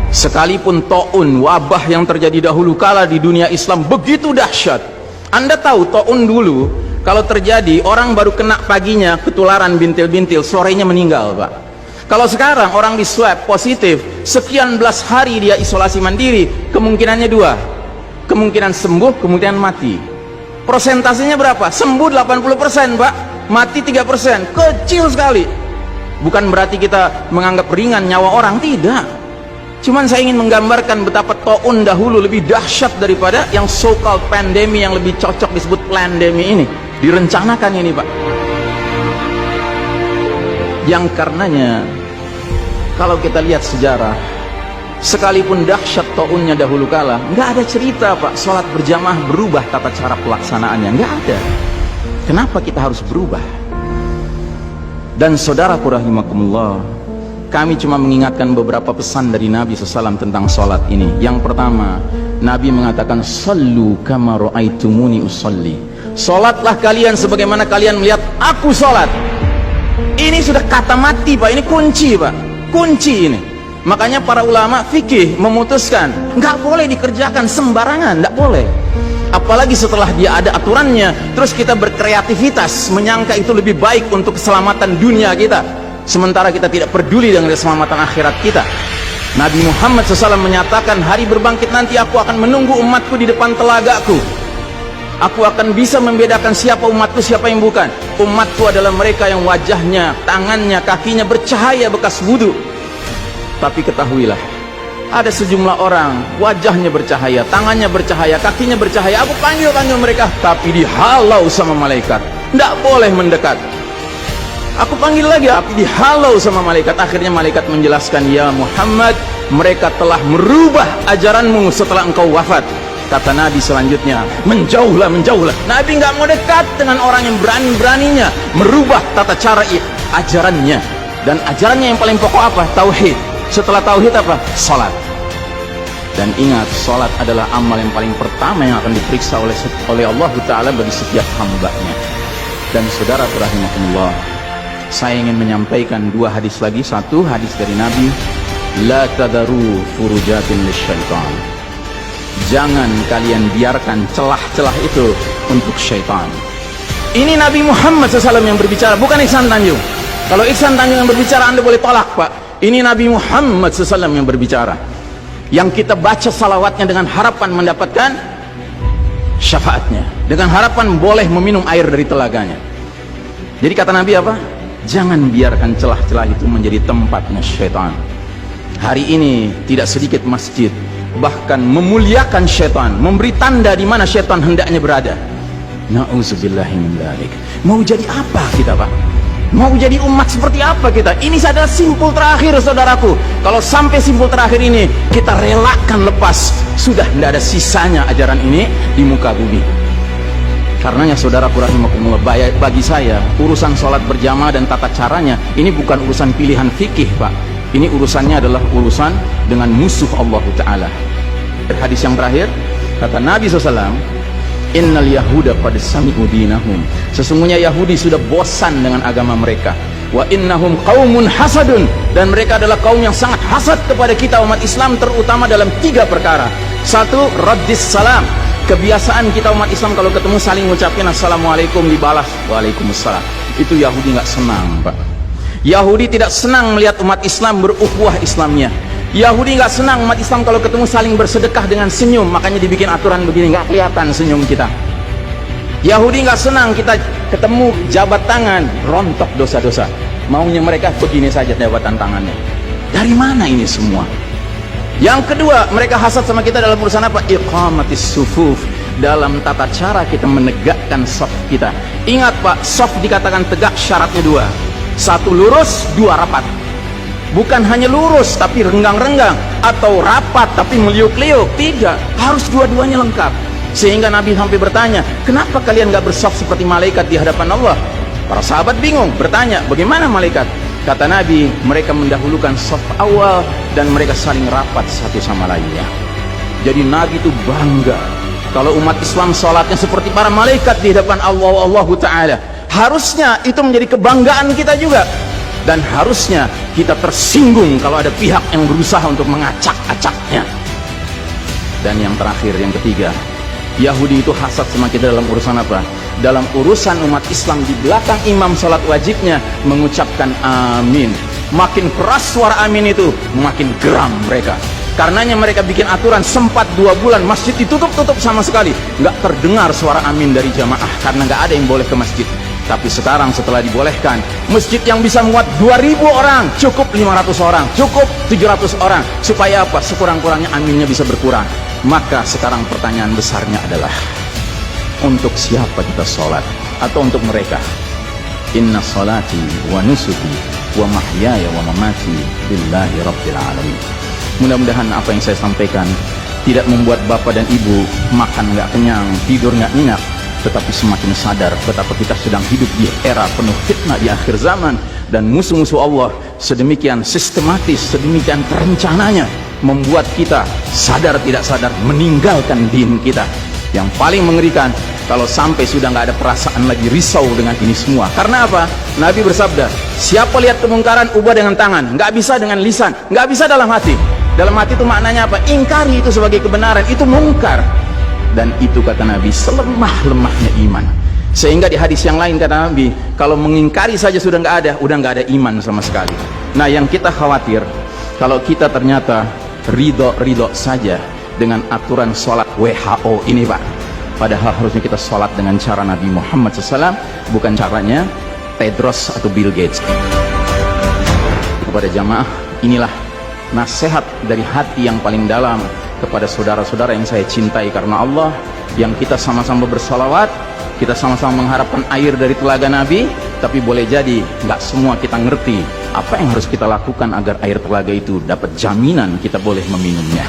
Sekalipun taun, wabah yang terjadi dahulu kala di dunia Islam begitu dahsyat. Anda tahu taun dulu kalau terjadi orang baru kena paginya ketularan bintil-bintil, sorenya meninggal, Pak. Kalau sekarang orang di swab positif, sekian belas hari dia isolasi mandiri, kemungkinannya dua, kemungkinan sembuh, kemungkinan mati. Persentasenya berapa? Sembuh 80%, Pak, mati 3%, kecil sekali. Bukan berarti kita menganggap ringan nyawa orang, tidak. Cuman saya ingin menggambarkan betapa taun dahulu lebih dahsyat daripada yang so-called pandemi, yang lebih cocok disebut plandemi ini. Direncanakan ini, Pak. Yang karenanya kalau kita lihat sejarah, sekalipun dahsyat taunnya dahulu kala, nggak ada cerita, Pak, sholat berjamaah berubah tata cara pelaksanaannya, nggak ada. Kenapa kita harus berubah? Dan saudaraku rahimakumullah, kami cuma mengingatkan beberapa pesan dari Nabi SAW tentang sholat ini. Yang pertama, Nabi mengatakan, sallu kama ra'aitumuni usalli. Sholatlah kalian sebagaimana kalian melihat aku sholat. Ini sudah kata mati, Pak. Ini kunci, Pak. Kunci ini. Makanya para ulama fikih memutuskan nggak boleh dikerjakan sembarangan, nggak boleh. Apalagi setelah dia ada aturannya, terus kita berkreativitas menyangka itu lebih baik untuk keselamatan dunia kita, sementara kita tidak peduli dengan keselamatan akhirat kita. Nabi Muhammad SAW menyatakan, hari berbangkit nanti aku akan menunggu umatku di depan telagaku. Aku akan bisa membedakan siapa umatku, siapa yang bukan. Umatku adalah mereka yang wajahnya, tangannya, kakinya bercahaya bekas wudhu. Tapi ketahuilah, ada sejumlah orang wajahnya bercahaya, tangannya bercahaya, kakinya bercahaya. Aku panggil mereka, tapi dihalau sama malaikat, tidak boleh mendekat. Aku panggil lagi, tapi dihalau sama malaikat. Akhirnya malaikat menjelaskan, ya Muhammad, mereka telah merubah ajaranmu setelah engkau wafat. Kata Nabi selanjutnya, menjauhlah, menjauhlah. Nabi nggak mau dekat dengan orang yang berani-beraninya merubah tata cara ajarannya. Dan ajarannya yang paling pokok apa? Tauhid. Setelah tauhid apa? Salat. Dan ingat, salat adalah amal yang paling pertama yang akan diperiksa oleh Allah Ta'ala bagi setiap hambanya. Dan saudara rahimahullah, saya ingin menyampaikan dua hadis lagi. Satu hadis dari Nabi, la tadaru furujatin lisyaitan. Jangan kalian biarkan celah-celah itu untuk syaitan. Ini Nabi Muhammad SAW yang berbicara, bukan Ihsan Tanjung. Kalau Ihsan Tanjung yang berbicara, Anda boleh tolak, Pak. Ini Nabi Muhammad SAW yang berbicara, yang kita baca salawatnya dengan harapan mendapatkan syafaatnya, dengan harapan boleh meminum air dari telaganya. Jadi kata Nabi apa? Jangan biarkan celah-celah itu menjadi tempatnya syaitan. Hari ini tidak sedikit masjid bahkan memuliakan syaitan, memberi tanda di mana syaitan hendaknya berada. Na'udzubillahi min dzalik. Mau jadi apa kita, Pak? Mau jadi umat seperti apa kita? Ini adalah simpul terakhir, saudaraku. Kalau sampai simpul terakhir ini kita relakan lepas, sudah tidak ada sisanya ajaran ini di muka bumi. Karenanya saudaraku rahimakumullah, bagi saya urusan sholat berjamaah dan tata caranya ini bukan urusan pilihan fikih, Pak. Ini urusannya adalah urusan dengan musuh Allah Ta'ala. Hadis yang terakhir, kata Nabi SAW, innal yahuda qad sami'u dinahum. Sesungguhnya Yahudi sudah bosan dengan agama mereka. Wa innahum qaumun hasadun. Dan mereka adalah kaum yang sangat hasad kepada kita umat Islam, terutama dalam tiga perkara. Satu, raddis salam. Kebiasaan kita umat Islam kalau ketemu saling ngucapin assalamualaikum, dibalas waalaikumsalam. Itu Yahudi nggak senang, Pak. Yahudi tidak senang melihat umat Islam berukhuwah Islamnya. Yahudi nggak senang umat Islam kalau ketemu saling bersedekah dengan senyum, makanya dibikin aturan begini, nggak kelihatan senyum kita. Yahudi nggak senang kita ketemu jabat tangan, rontok dosa-dosa. Maunya mereka begini saja jabatan tangannya. Dari mana ini semua? Yang kedua, mereka hasad sama kita dalam urusan apa? Iqamatis sufuf, dalam tata cara kita menegakkan saf kita. Ingat, Pak, saf dikatakan tegak syaratnya dua. Satu, lurus, dua, rapat. Bukan hanya lurus tapi renggang-renggang, atau rapat tapi meliuk-liuk. Tidak, harus dua-duanya lengkap. Sehingga Nabi sampai bertanya, kenapa kalian gak bersaf seperti malaikat di hadapan Allah? Para sahabat bingung, bertanya, bagaimana malaikat? Kata Nabi, mereka mendahulukan saf awal dan mereka saling rapat satu sama lainnya. Jadi Nabi itu bangga kalau umat Islam sholatnya seperti para malaikat di hadapan Allah Ta'ala. Harusnya itu menjadi kebanggaan kita juga. dan harusnya kita tersinggung kalau ada pihak yang berusaha untuk mengacak-acaknya. Dan yang terakhir, yang ketiga, Yahudi itu hasad sama kita dalam urusan apa? Dalam urusan umat Islam, di belakang imam sholat wajibnya mengucapkan amin. Makin keras suara amin itu, makin geram mereka. Karenanya mereka bikin aturan, sempat 2 bulan masjid ditutup-tutup sama sekali, nggak terdengar suara amin dari jamaah karena nggak ada yang boleh ke masjid. Tapi sekarang setelah dibolehkan, masjid yang bisa muat 2000 orang, cukup 500 orang, cukup 700 orang. Supaya apa? Sekurang-kurangnya aminnya bisa berkurang. Maka sekarang pertanyaan besarnya adalah, untuk siapa kita sholat? Atau untuk mereka? Inna sholati wa nusuki wa mahyaya wa mamati lillahi rabbil alamin. Mudah-mudahan apa yang saya sampaikan tidak membuat bapak dan ibu makan nggak kenyang, tidur nggak nyenyak, tetapi semakin sadar betapa kita sedang hidup di era penuh fitnah di akhir zaman, dan musuh-musuh Allah sedemikian sistematis, sedemikian terencananya membuat kita sadar tidak sadar meninggalkan din kita. Yang paling mengerikan kalau sampai sudah nggak ada perasaan lagi risau dengan ini semua. Karena apa? Nabi bersabda, siapa lihat kemungkaran ubah dengan tangan, nggak bisa dengan lisan, nggak bisa dalam hati. Dalam hati itu maknanya apa? Ingkari itu sebagai kebenaran, itu mungkar. Dan itu kata Nabi selemah-lemahnya iman. Sehingga di hadis yang lain kata Nabi, kalau mengingkari saja sudah nggak ada, udah nggak ada iman sama sekali. Nah, yang kita khawatir kalau kita ternyata ridho saja dengan aturan sholat WHO ini, Pak. Padahal harusnya kita sholat dengan cara Nabi Muhammad SAW, bukan caranya Tedros atau Bill Gates. Kepada jamaah, inilah nasihat dari hati yang paling dalam kepada saudara-saudara yang saya cintai karena Allah, yang kita sama-sama bersalawat, kita sama-sama mengharapkan air dari telaga Nabi. Tapi boleh jadi nggak semua kita ngerti apa yang harus kita lakukan agar air telaga itu dapat jaminan kita boleh meminumnya.